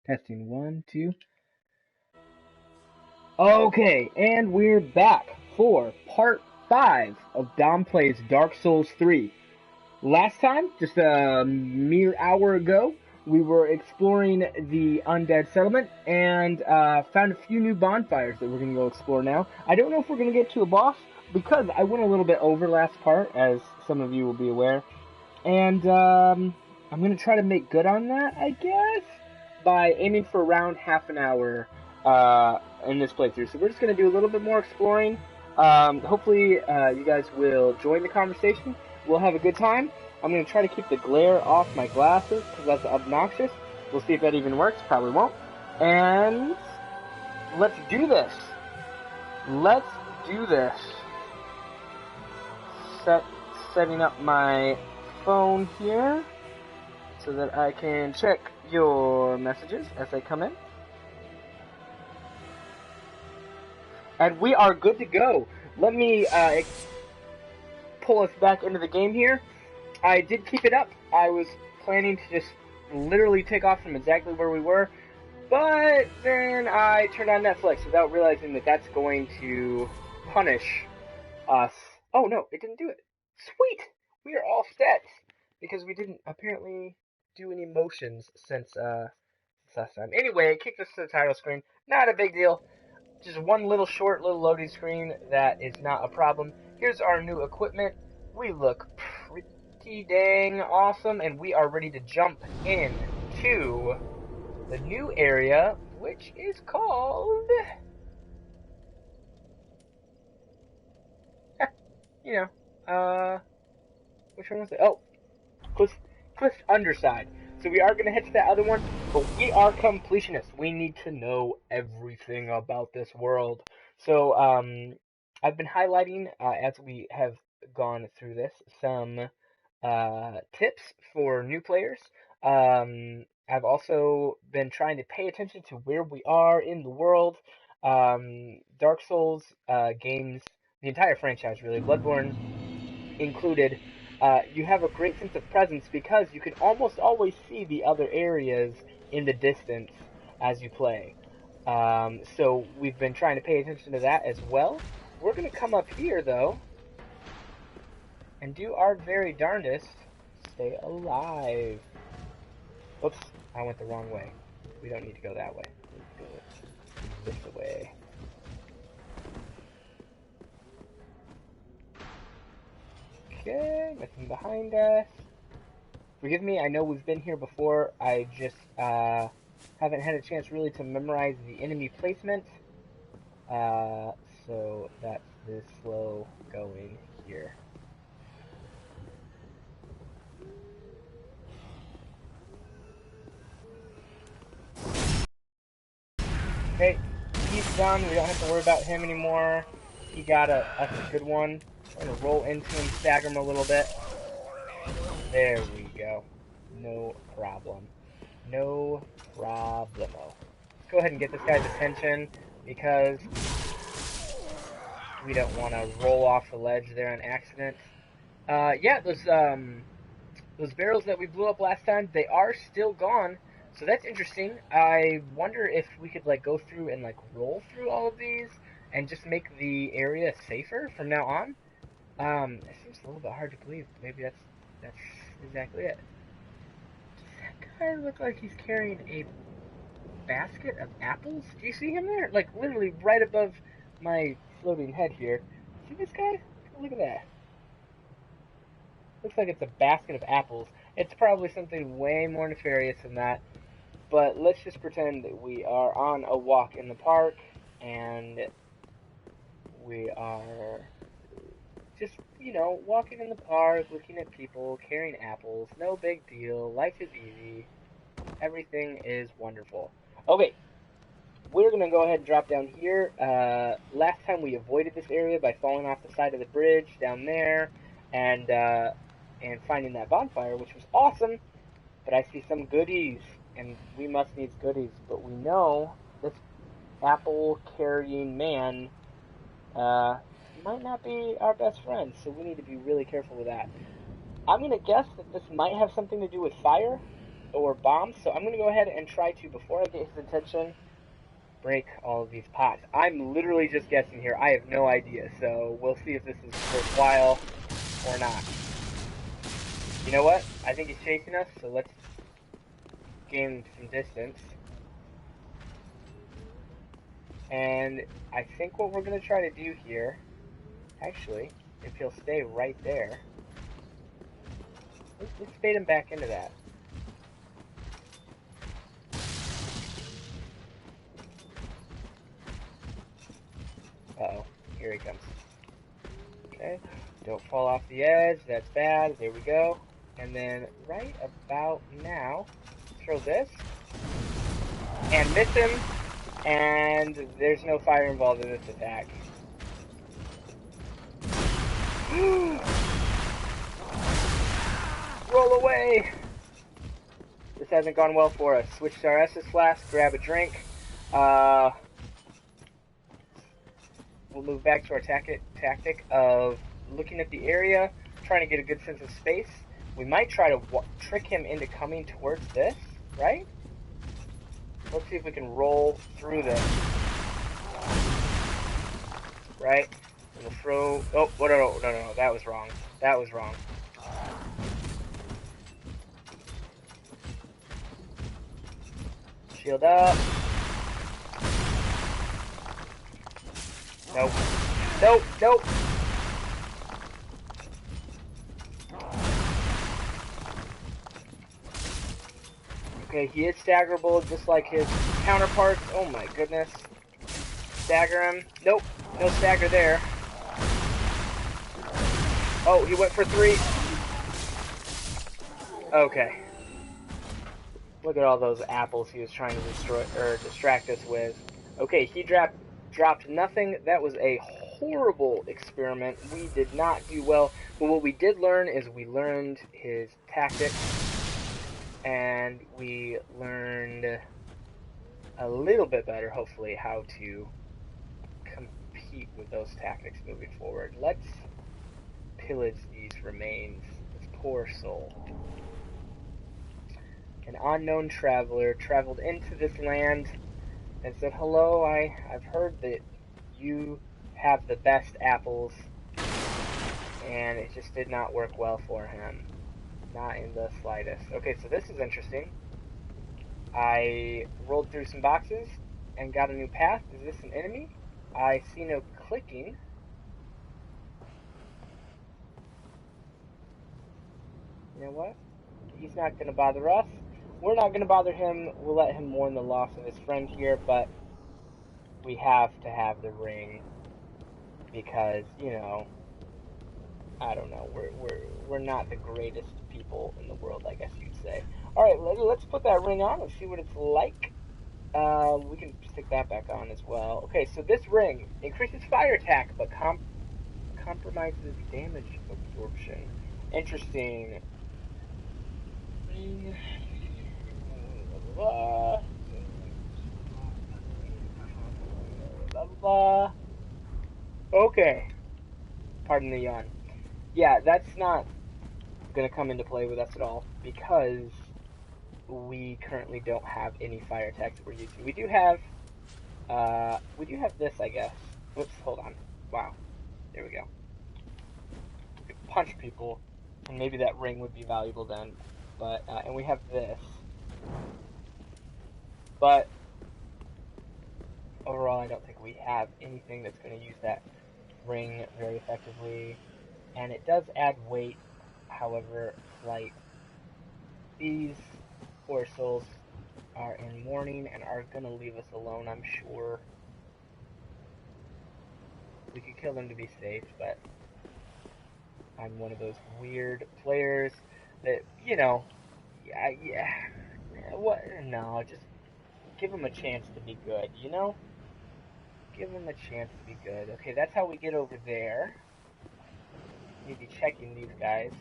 Testing one, two. Okay, and we're back for part 5 of Dom Plays Dark Souls 3. Last time, just a mere hour ago, we were exploring the Undead Settlement and found a few new bonfires that we're going to go explore now. I don't know if we're going to get to a boss because I went a little bit over last part, as some of you will be aware. And I'm going to try to make good on that, I guess, by aiming for around half an hour in this playthrough. So we're just going to do a little bit more exploring. Hopefully you guys will join the conversation. We'll have a good time. I'm going to try to keep the glare off my glasses because that's obnoxious. We'll see if that even works. Probably won't. And let's do this. Let's do this. Setting up my phone here so that I can check your messages as they come in. And we are good to go. Let me pull us back into the game here. I did keep it up. I was planning to just literally take off from exactly where we were, but then I turned on Netflix without realizing that that's going to punish us. Oh no, it didn't do it. Sweet! We are all set because we didn't apparently do any motions since last time. Anyway, it kicked us to the title screen. Not a big deal. Just one little short little loading screen that is not a problem. Here's our new equipment. We look pretty dang awesome, and we are ready to jump in to the new area, which is called, which one was it? Oh, Cliff Underside. So we are going to head to that other one, but we are completionists. We need to know everything about this world. So I've been highlighting, as we have gone through this, some tips for new players. I've also been trying to pay attention to where we are in the world. Dark Souls games, the entire franchise really, Bloodborne included, you have a great sense of presence because you can almost always see the other areas in the distance as you play. So we've been trying to pay attention to that as well. We're going to come up here, though, and do our very darndest to stay alive. Oops, I went the wrong way. We don't need to go that way. Let's go this way. Okay, nothing behind us. Forgive me, I know we've been here before. I just haven't had a chance really to memorize the enemy placement. So that's the slow going here. Okay, he's done. We don't have to worry about him anymore. He got a good one. I'm gonna roll into him, stagger him a little bit. There we go. No problem. No problemo. Let's go ahead and get this guy's attention because we don't want to roll off the ledge there on accident. Yeah, those barrels that we blew up last time, they are still gone. So that's interesting. I wonder if we could like go through and like roll through all of these and just make the area safer from now on. It seems a little bit hard to believe. Maybe that's exactly it. Does that guy look like he's carrying a basket of apples? Do you see him there? Like literally right above my floating head here. See this guy? Look at that. Looks like it's a basket of apples. It's probably something way more nefarious than that. But let's just pretend that we are on a walk in the park and we are just, walking in the park, looking at people, carrying apples. No big deal. Life is easy. Everything is wonderful. Okay, we're going to go ahead and drop down here. Last time we avoided this area by falling off the side of the bridge down there and finding that bonfire, which was awesome. But I see some goodies, and we must need goodies. But we know this apple-carrying man might not be our best friend, so we need to be really careful with that. I'm going to guess that this might have something to do with fire. or bombs. So I'm going to go ahead and try to, before I get his attention, break all of these pots. I'm literally just guessing here. I have no idea. So we'll see if this is worthwhile or not. You know what? I think he's chasing us, so let's gain some distance. And I think what we're going to try to do here, actually, if he'll stay right there, let's bait him back into that. Uh-oh, here he comes. Okay, don't fall off the edge, that's bad, there we go. And then right about now, throw this, and miss him, and there's no fire involved in this attack. Roll away! This hasn't gone well for us. Switch to our Estus Flask, grab a drink. We'll move back to our tactic of looking at the area, trying to get a good sense of space. We might try to trick him into coming towards this, right? Let's see if we can roll through this. Right? And we'll throw... Oh, no, that was wrong. That was wrong. Shield up. Nope. Nope, nope. Okay, he is staggerable just like his counterparts. Oh my goodness. Stagger him. Nope, no stagger there. Oh, he went for 3. Okay. Look at all those apples he was trying to destroy or distract us with. Okay, he dropped nothing. That was a horrible experiment. We did not do well. But what we did learn is we learned his tactics. And we learned a little bit better, hopefully, how to compete with those tactics moving forward. Let's pillage these remains. This poor soul. An unknown traveler traveled into this land and said, "Hello, I've heard that you have the best apples," and it just did not work well for him. Not in the slightest. Okay, so this is interesting. I rolled through some boxes and got a new path. Is this an enemy? I see no clicking. You know what? He's not going to bother us. We're not going to bother him. We'll let him mourn the loss of his friend here, but we have to have the ring because, you know, I don't know. We're not the greatest people in the world, I guess you'd say. All right, let's put that ring on and see what it's like. We can stick that back on as well. Okay, so this ring increases fire attack, but compromises damage absorption. Interesting. Blah, blah, blah. Okay. Pardon the yawn. Yeah, that's not going to come into play with us at all because we currently don't have any fire attacks that we're using. We do have this, I guess. Whoops, hold on. Wow. There we go. We could punch people, and maybe that ring would be valuable then. But, and we have this. But, overall, I don't think we have anything that's going to use that ring very effectively. And it does add weight, however slight. These poor souls are in mourning and are going to leave us alone, I'm sure. We could kill them to be safe, but I'm one of those weird players that, you know, yeah, what, no, just give them a chance to be good, you know? Give them a chance to be good. Okay, that's how we get over there. Need to be checking these guys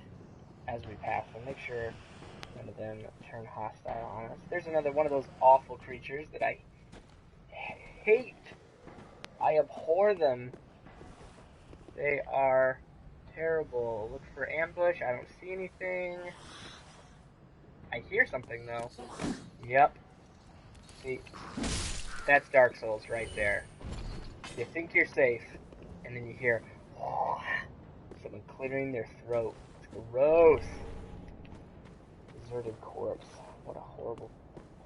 as we pass them. Make sure none of them turn hostile on us. There's another one of those awful creatures that I hate. I abhor them. They are terrible. Look for ambush. I don't see anything. I hear something, though. Yep. See, that's Dark Souls right there. You think you're safe, and then you hear someone clearing their throat. It's gross. Deserted corpse. What a horrible,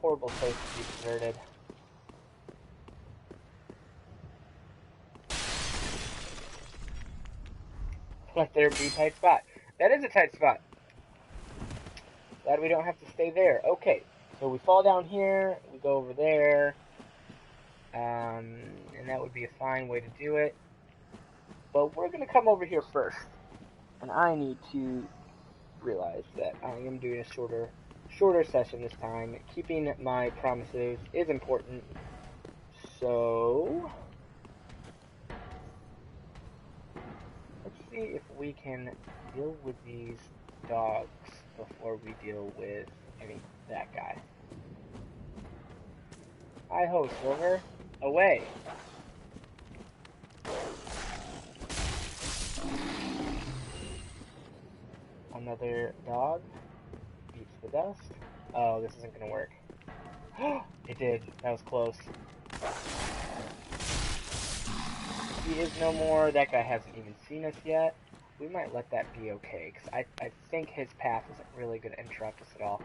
horrible place to be deserted. Let there be a tight spot. That is a tight spot. Glad we don't have to stay there. Okay, so we fall down here, we go over there, and that would be a fine way to do it. But we're going to come over here first, and I need to realize that I am doing a shorter session this time. Keeping my promises is important. So let's see if we can deal with these dogs before we deal with that guy. Hi ho, Silver. Away. Another dog beats the dust. Oh, this isn't gonna work. It did. That was close. He is no more. That guy hasn't even seen us yet. We might let that be okay, because I think his path isn't really going to interrupt us at all.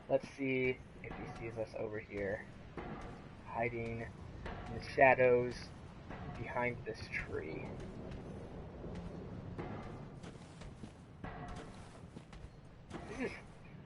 Let's see if he sees us over here. Hiding in the shadows behind this tree. This is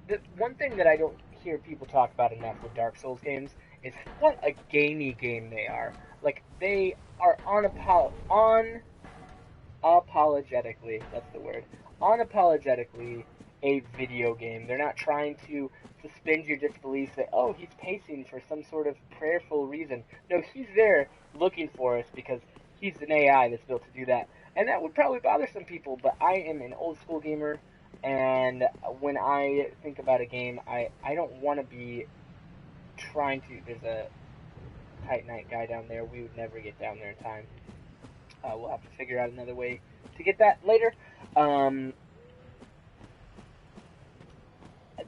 the one thing that I don't hear people talk about enough with Dark Souls games is what a gamey game they are. Like, they are unapologetically, that's the word, unapologetically a video game. They're not trying to suspend your disbelief that, oh, he's pacing for some sort of prayerful reason. No, he's there looking for us because he's an AI that's built to do that. And that would probably bother some people, but I am an old school gamer, and when I think about a game, I don't want to be trying to. There's a Titanite guy down there. We would never get down there in time. We'll have to figure out another way to get that later.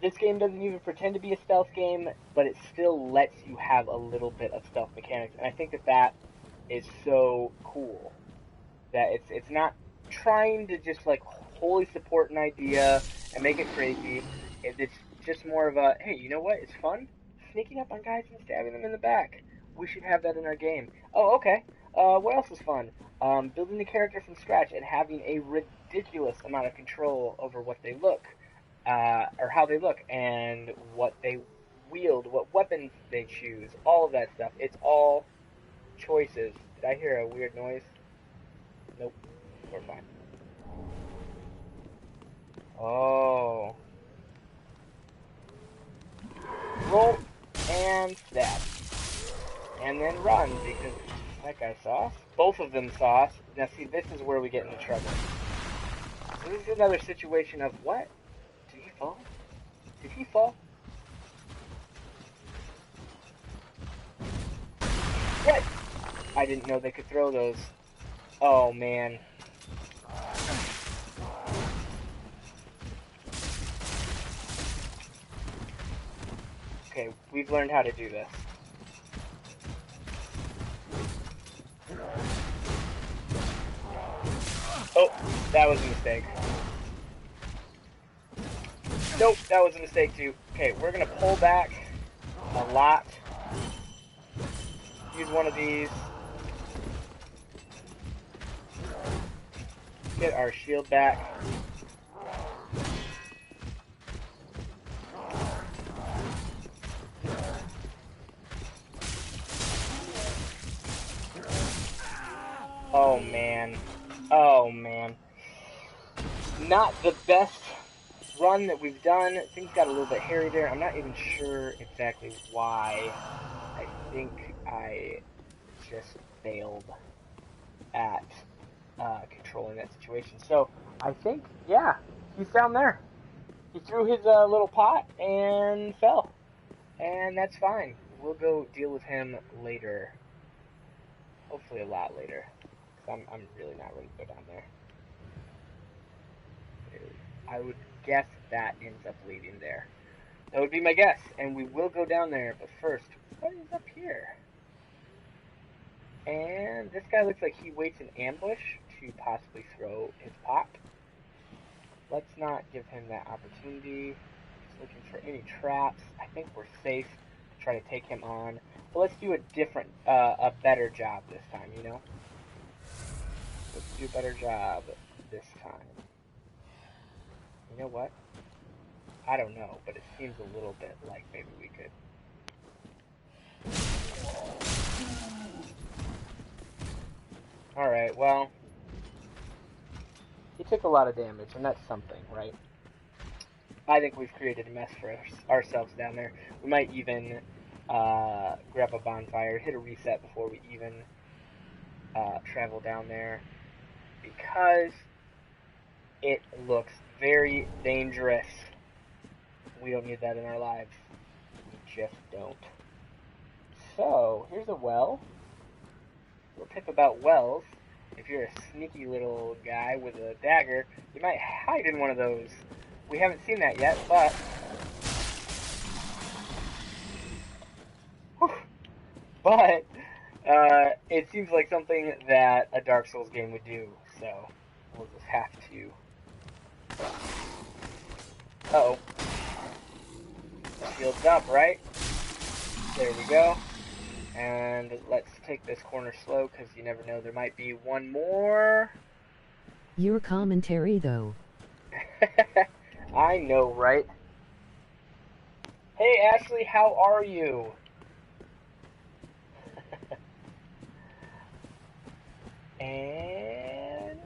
This game doesn't even pretend to be a stealth game, but it still lets you have a little bit of stealth mechanics, and I think that is so cool. That it's not trying to just like wholly support an idea and make it crazy. It's just more of a, hey, you know what? It's fun sneaking up on guys and stabbing them in the back. We should have that in our game. Oh, okay. What else is fun? Building the character from scratch and having a ridiculous amount of control over what they look, or how they look, and what they wield, what weapons they choose, all of that stuff. It's all choices. Did I hear a weird noise? Nope. We're fine. Oh. Roll and stab. And then run, because that guy saw us. Both of them saw us. Now see, this is where we get into trouble. So this is another situation of, what? Did he fall? Did he fall? What? I didn't know they could throw those. Oh, man. Okay, we've learned how to do this. Oh, that was a mistake. Nope, that was a mistake too. Okay, we're gonna pull back a lot. Use one of these. Get our shield back. Oh man. Oh man. Not the best run that we've done. Things got a little bit hairy there. I'm not even sure exactly why. I think I just failed at controlling that situation. So I think, yeah, he's down there. He threw his little pot and fell. And that's fine. We'll go deal with him later. Hopefully a lot later. I'm really not ready to go down there. I would guess that ends up leading there. That would be my guess, and we will go down there. But first, what is up here? And this guy looks like he waits in ambush to possibly throw his pot. Let's not give him that opportunity. He's looking for any traps. I think we're safe to try to take him on. But let's do a better job this time, you know? Let's do a better job this time. You know what? I don't know, but it seems a little bit like maybe we could. Alright, well, he took a lot of damage, and that's something, right? I think we've created a mess for ourselves down there. We might even grab a bonfire, hit a reset before we even travel down there, because it looks very dangerous. We don't need that in our lives. We just don't. So, here's a well. A little tip about wells. If you're a sneaky little guy with a dagger, you might hide in one of those. We haven't seen that yet, but... Whew. But, it seems like something that a Dark Souls game would do, so we'll just have to... Uh-oh. Shields up, right? There we go. And let's take this corner slow, because you never know, there might be one more. Your commentary, though. I know, right? Hey, Ashley, how are you? And...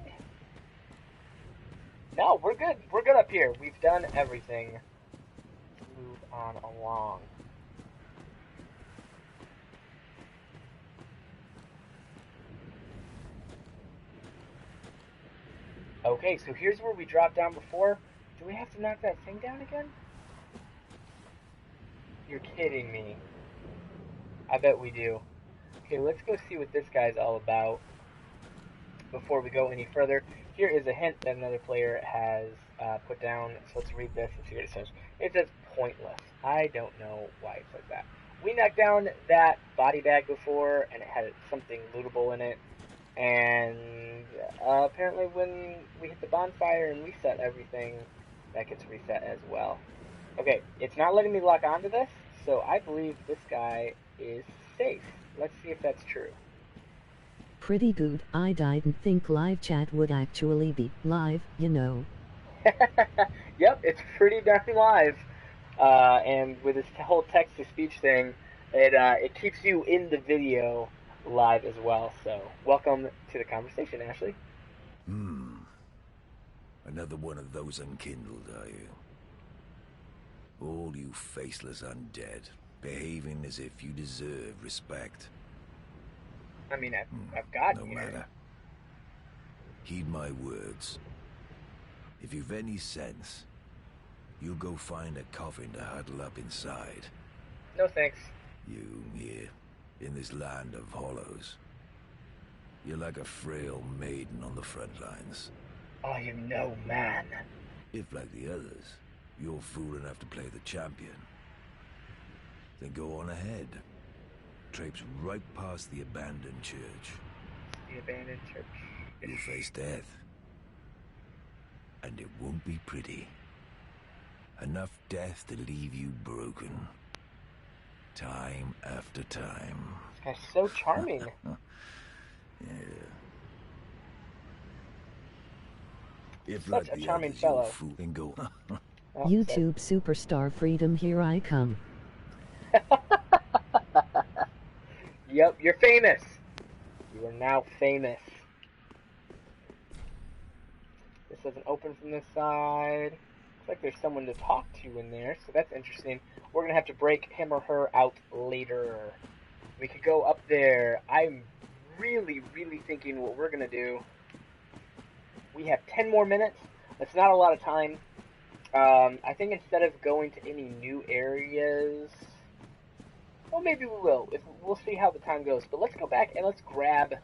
No, we're good. We're good up here. We've done everything. Move on along. Okay, so here's where we dropped down before. Do we have to knock that thing down again? You're kidding me. I bet we do. Okay, let's go see what this guy's all about before we go any further. Here is a hint that another player has put down, so let's read this and see what it says. It says pointless. I don't know why it says that. We knocked down that body bag before, and it had something lootable in it. And apparently when we hit the bonfire and reset everything, that gets reset as well. Okay, it's not letting me lock onto this, so I believe this guy is safe. Let's see if that's true. Pretty good. I didn't think live chat would actually be live, you know. Yep, it's pretty darn live. And with this whole text-to-speech thing, it keeps you in the video live as well. So, welcome to the conversation, Ashley. Another one of those unkindled, are you? All you faceless undead, behaving as if you deserve respect. I mean, I've gotten No here. matter. Heed my words. If you've any sense, you'll go find a coffin to huddle up inside. No thanks. You here, in this land of hollows. You're like a frail maiden on the front lines. I am no man. If, like the others, you're fool enough to play the champion, then go on ahead. Traipse right past the abandoned church. The abandoned church. You'll face death. And it won't be pretty. Enough death to leave you broken. Time after time. This guy's so charming. Yeah. If Such like a the charming others, fellow. you'll fool, then go. Oh, YouTube superstar freedom, here I come. Yep, you're famous. You are now famous. This doesn't open from this side. Looks like there's someone to talk to in there, so that's interesting. We're gonna have to break him or her out later. We could go up there. I'm really thinking what we're gonna do. We have 10 more minutes. That's not a lot of time. I think instead of going to any new areas, well, maybe we will. We'll see how the time goes. But let's go back and let's grab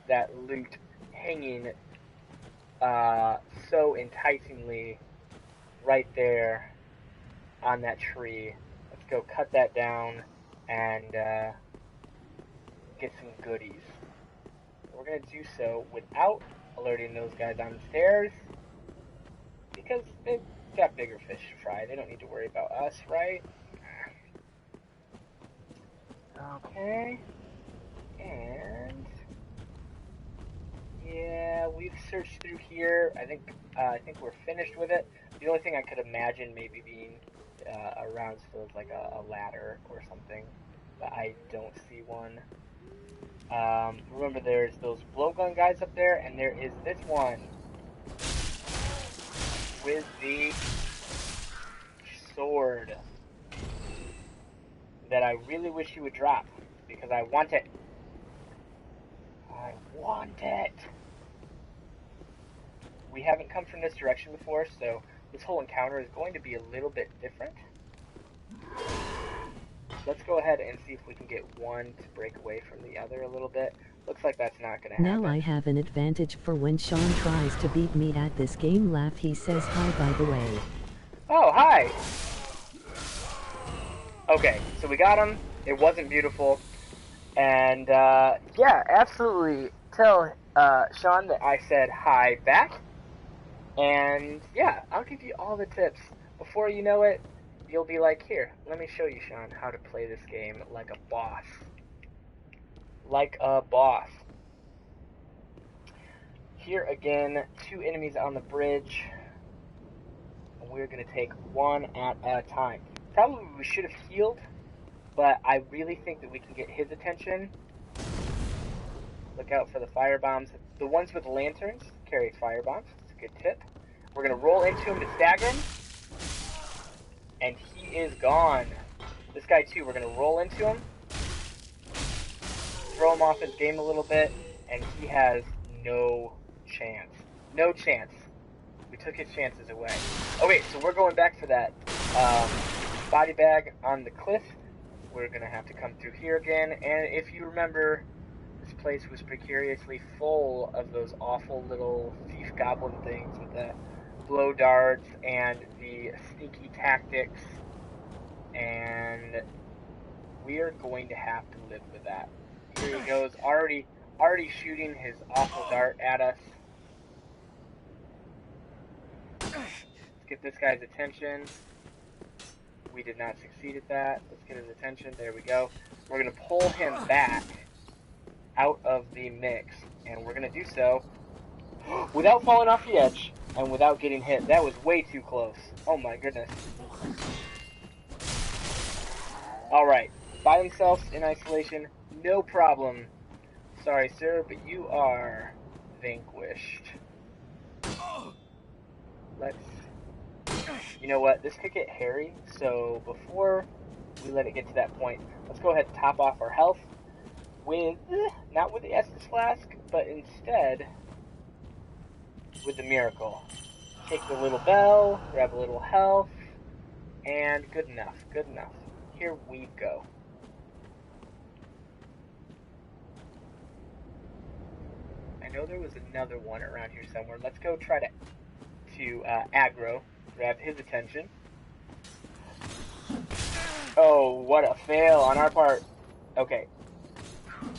that loot hanging so enticingly right there on that tree. Let's go cut that down and get some goodies. We're going to do so without alerting those guys on the stairs, because they've got bigger fish to fry. They don't need to worry about us, right? Okay. And yeah, we've searched through here. I think we're finished with it. The only thing I could imagine maybe being around still is like a ladder or something, but I don't see one. Remember, there's those blowgun guys up there, and there is this one with the sword that I really wish you would drop, because I want it. I want it. We haven't come from this direction before, so this whole encounter is going to be a little bit different. Let's go ahead and see if we can get one to break away from the other a little bit. Looks like that's not going to happen. Now I have an advantage for when Sean tries to beat me at this game. Laugh, he says hi by the way. Oh, hi! Okay, so we got him. It wasn't beautiful. And, yeah, absolutely tell Sean that I said hi back. And, yeah, I'll give you all the tips. Before you know it, you'll be like, here, let me show you, Sean, how to play this game like a boss. Like a boss. Here again, 2 enemies on the bridge. We're going to take one at a time. Probably we should have healed, but I really think that we can get his attention. Look out for the fire bombs. The ones with lanterns carry fire bombs. It's a good tip. We're going to roll into him to stagger him. And he is gone. This guy too, we're going to roll into him. Throw him off his game a little bit. And he has no chance. No chance. We took his chances away. Oh wait, so we're going back for that body bag on the cliff. We're going to have to come through here again. And if you remember, this place was precariously full of those awful little thief goblin things with the blow darts and the sneaky tactics. And we are going to have to live with that. Here he goes, already shooting his awful dart at us. Let's get this guy's attention. We did not succeed at that. Let's get his attention. There we go. We're going to pull him back out of the mix. And we're going to do so without falling off the edge and without getting hit. That was way too close. Oh my goodness. Alright. By themselves in isolation. No problem. Sorry, sir, but you are vanquished. Let's... You know what? This could get hairy, so before we let it get to that point, let's go ahead and top off our health with, not with the Estus Flask, but instead with the Miracle. Take the little bell, grab a little health, and good enough, good enough. Here we go. I know there was another one around here somewhere. Let's go try to aggro. Grab his attention. Oh, what a fail on our part. Okay.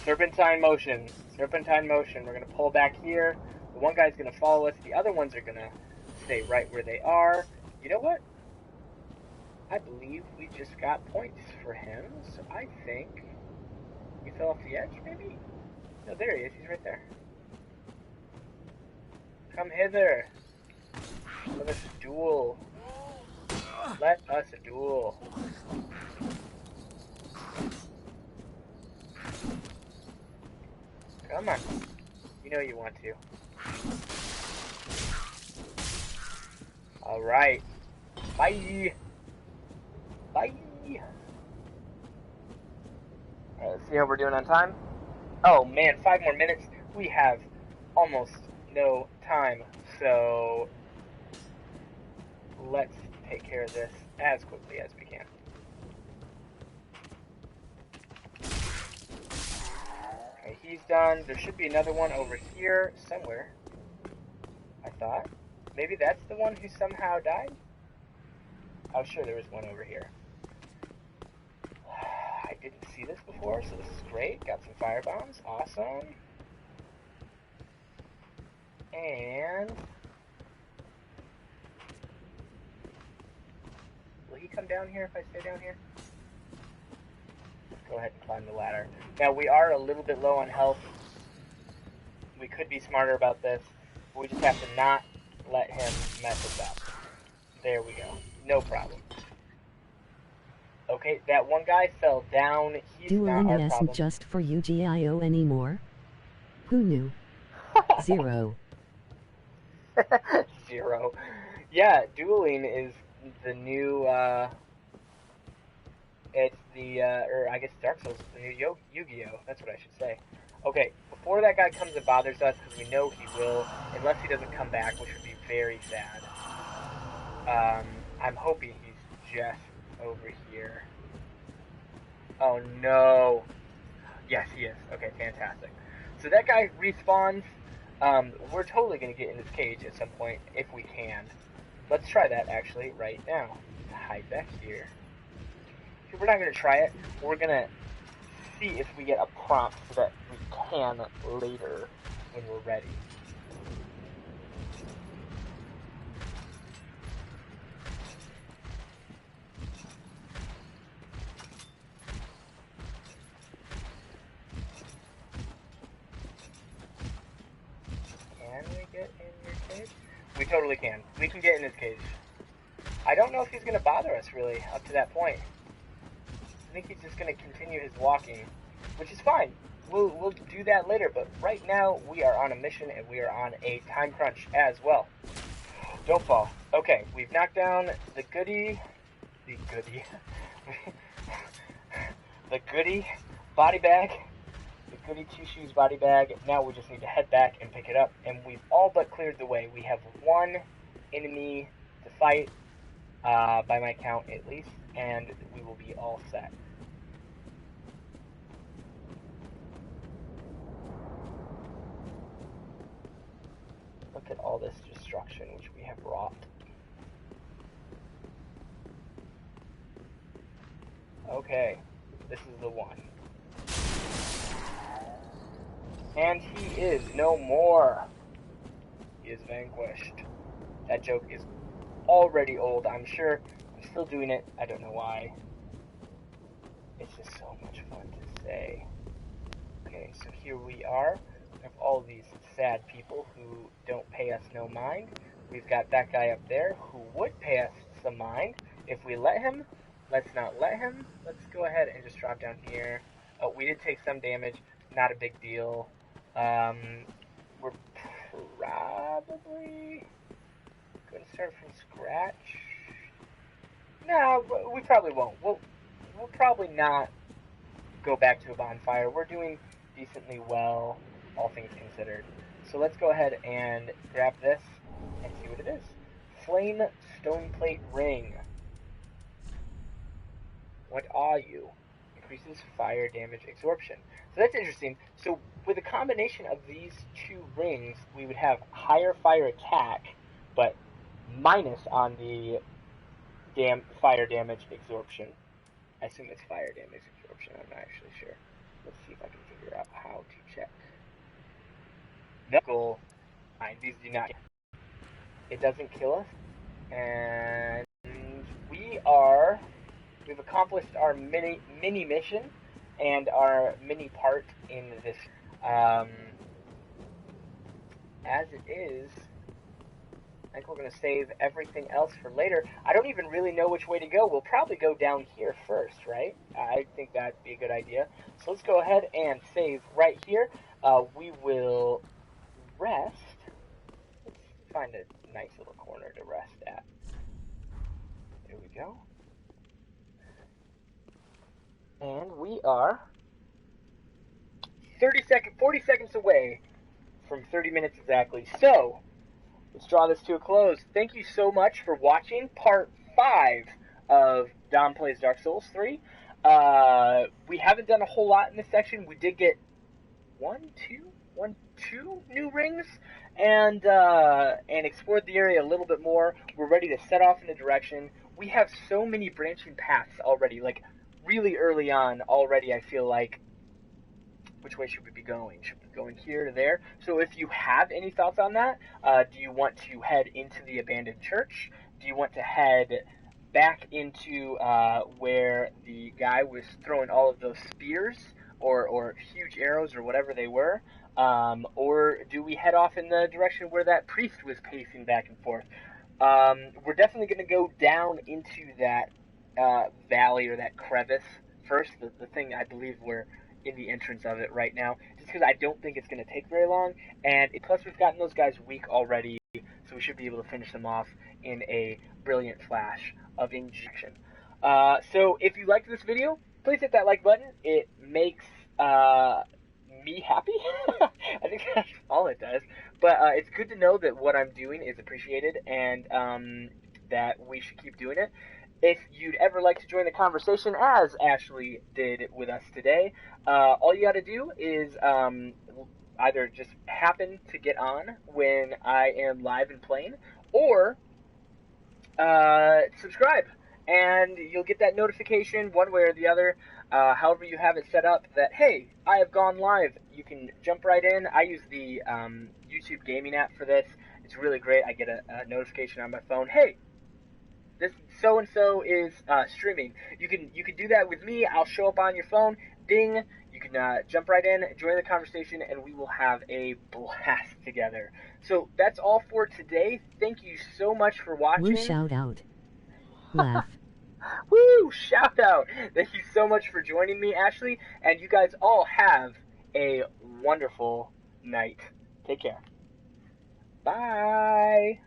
Serpentine motion. Serpentine motion. We're going to pull back here. The one guy's going to follow us. The other ones are going to stay right where they are. You know what? I believe we just got points for him. So I think he fell off the edge, maybe? No, there he is. He's right there. Come hither. Let us duel. Let us duel. Come on. You know you want to. Alright. Bye. Bye. Alright, let's see how we're doing on time. Oh man, 5 more minutes. We have almost no time. So let's take care of this as quickly as we can. Okay, he's done. There should be another one over here somewhere, I thought. Maybe that's the one who somehow died? I was sure there was one over here. I didn't see this before, so this is great. Got some fire bombs. Awesome. And will he come down here if I stay down here? Let's go ahead and climb the ladder. Now, we are a little bit low on health. We could be smarter about this. We just have to not let him mess us up. There we go. No problem. Okay, that one guy fell down. He's not Dueling our isn't problem. just for UGIO anymore. Who knew? 0. 0. Yeah, dueling is the new, it's the, or I guess Dark Souls is the new Yu-Gi-Oh! That's what I should say. Okay, before that guy comes and bothers us, because we know he will, unless he doesn't come back, which would be very sad. I'm hoping he's just over here. Oh no. Yes, he is. Okay, fantastic. So that guy respawns. We're totally going to get in this cage at some point, if we can. Let's try that, actually, right now. Hide back here. We're not going to try it. We're going to see if we get a prompt so that we can later when we're ready. Can we get in your cage? We totally can. We can get in his cage. I don't know if he's going to bother us, really, up to that point. I think he's just going to continue his walking, which is fine. We'll do that later, but right now we are on a mission and we are on a time crunch as well. Don't fall. Okay, we've knocked down the goody body bag, the goody two shoes body bag. Now we just need to head back and pick it up, and we've all but cleared the way. We have one enemy to fight, by my count at least, and we will be all set. Look at all this destruction which we have wrought. Okay, this is the one. And he is no more. He is vanquished. That joke is already old, I'm sure. I'm still doing it. I don't know why. It's just so much fun to say. Okay, so here we are. We have all these sad people who don't pay us no mind. We've got that guy up there who would pay us some mind if we let him. Let's not let him. Let's go ahead and just drop down here. Oh, we did take some damage. Not a big deal. We're probably going to start from scratch. No, we probably won't. We'll probably not go back to a bonfire. We're doing decently well, all things considered. So let's go ahead and grab this and see what it is. Flame stone plate ring. What are you? Increases fire damage absorption. So that's interesting. So with a combination of these two rings, we would have higher fire attack, but minus on the fire damage absorption. I assume it's fire damage absorption. I'm not actually sure. Let's see if I can figure out how to check. No, these do not. It doesn't kill us, and we've accomplished our mini mission and our mini part in this. As it is, I think we're going to save everything else for later. I don't even really know which way to go. We'll probably go down here first, right? I think that'd be a good idea. So let's go ahead and save right here. We will rest. Let's find a nice little corner to rest at. There we go. And we are 40 seconds away from 30 minutes exactly. So, let's draw this to a close. Thank you so much for watching part 5 of Dom Plays Dark Souls 3. We haven't done a whole lot in this section. We did get two new rings, and explored the area a little bit more. We're ready to set off in a direction. we have so many branching paths already. Like, really early on already, I feel like, which way should we be going? Should we be going here to there? So if you have any thoughts on that, do you want to head into the abandoned church? Do you want to head back into where the guy was throwing all of those spears or huge arrows or whatever they were? Or do we head off in the direction where that priest was pacing back and forth? We're definitely going to go down into that valley or that crevice first, the thing I believe we're in the entrance of it right now, just because I don't think it's going to take very long, and plus we've gotten those guys weak already, so we should be able to finish them off in a brilliant flash of injection. So if you liked this video, please hit that like button. It makes me happy. I think that's all it does. But it's good to know that what I'm doing is appreciated, and that we should keep doing it. If you'd ever like to join the conversation, as Ashley did with us today, all you got to do is either just happen to get on when I am live and playing, or subscribe, and you'll get that notification one way or the other, however you have it set up, that, hey, I have gone live. You can jump right in. I use the YouTube gaming app for this. It's really great. I get a notification on my phone. Hey, this so-and-so is streaming. You can do that with me. I'll show up on your phone. Ding. You can jump right in, join the conversation, and we will have a blast together. So that's all for today. Thank you so much for watching. Woo, shout out. Laugh. Woo, shout out. Thank you so much for joining me, Ashley. And you guys all have a wonderful night. Take care. Bye.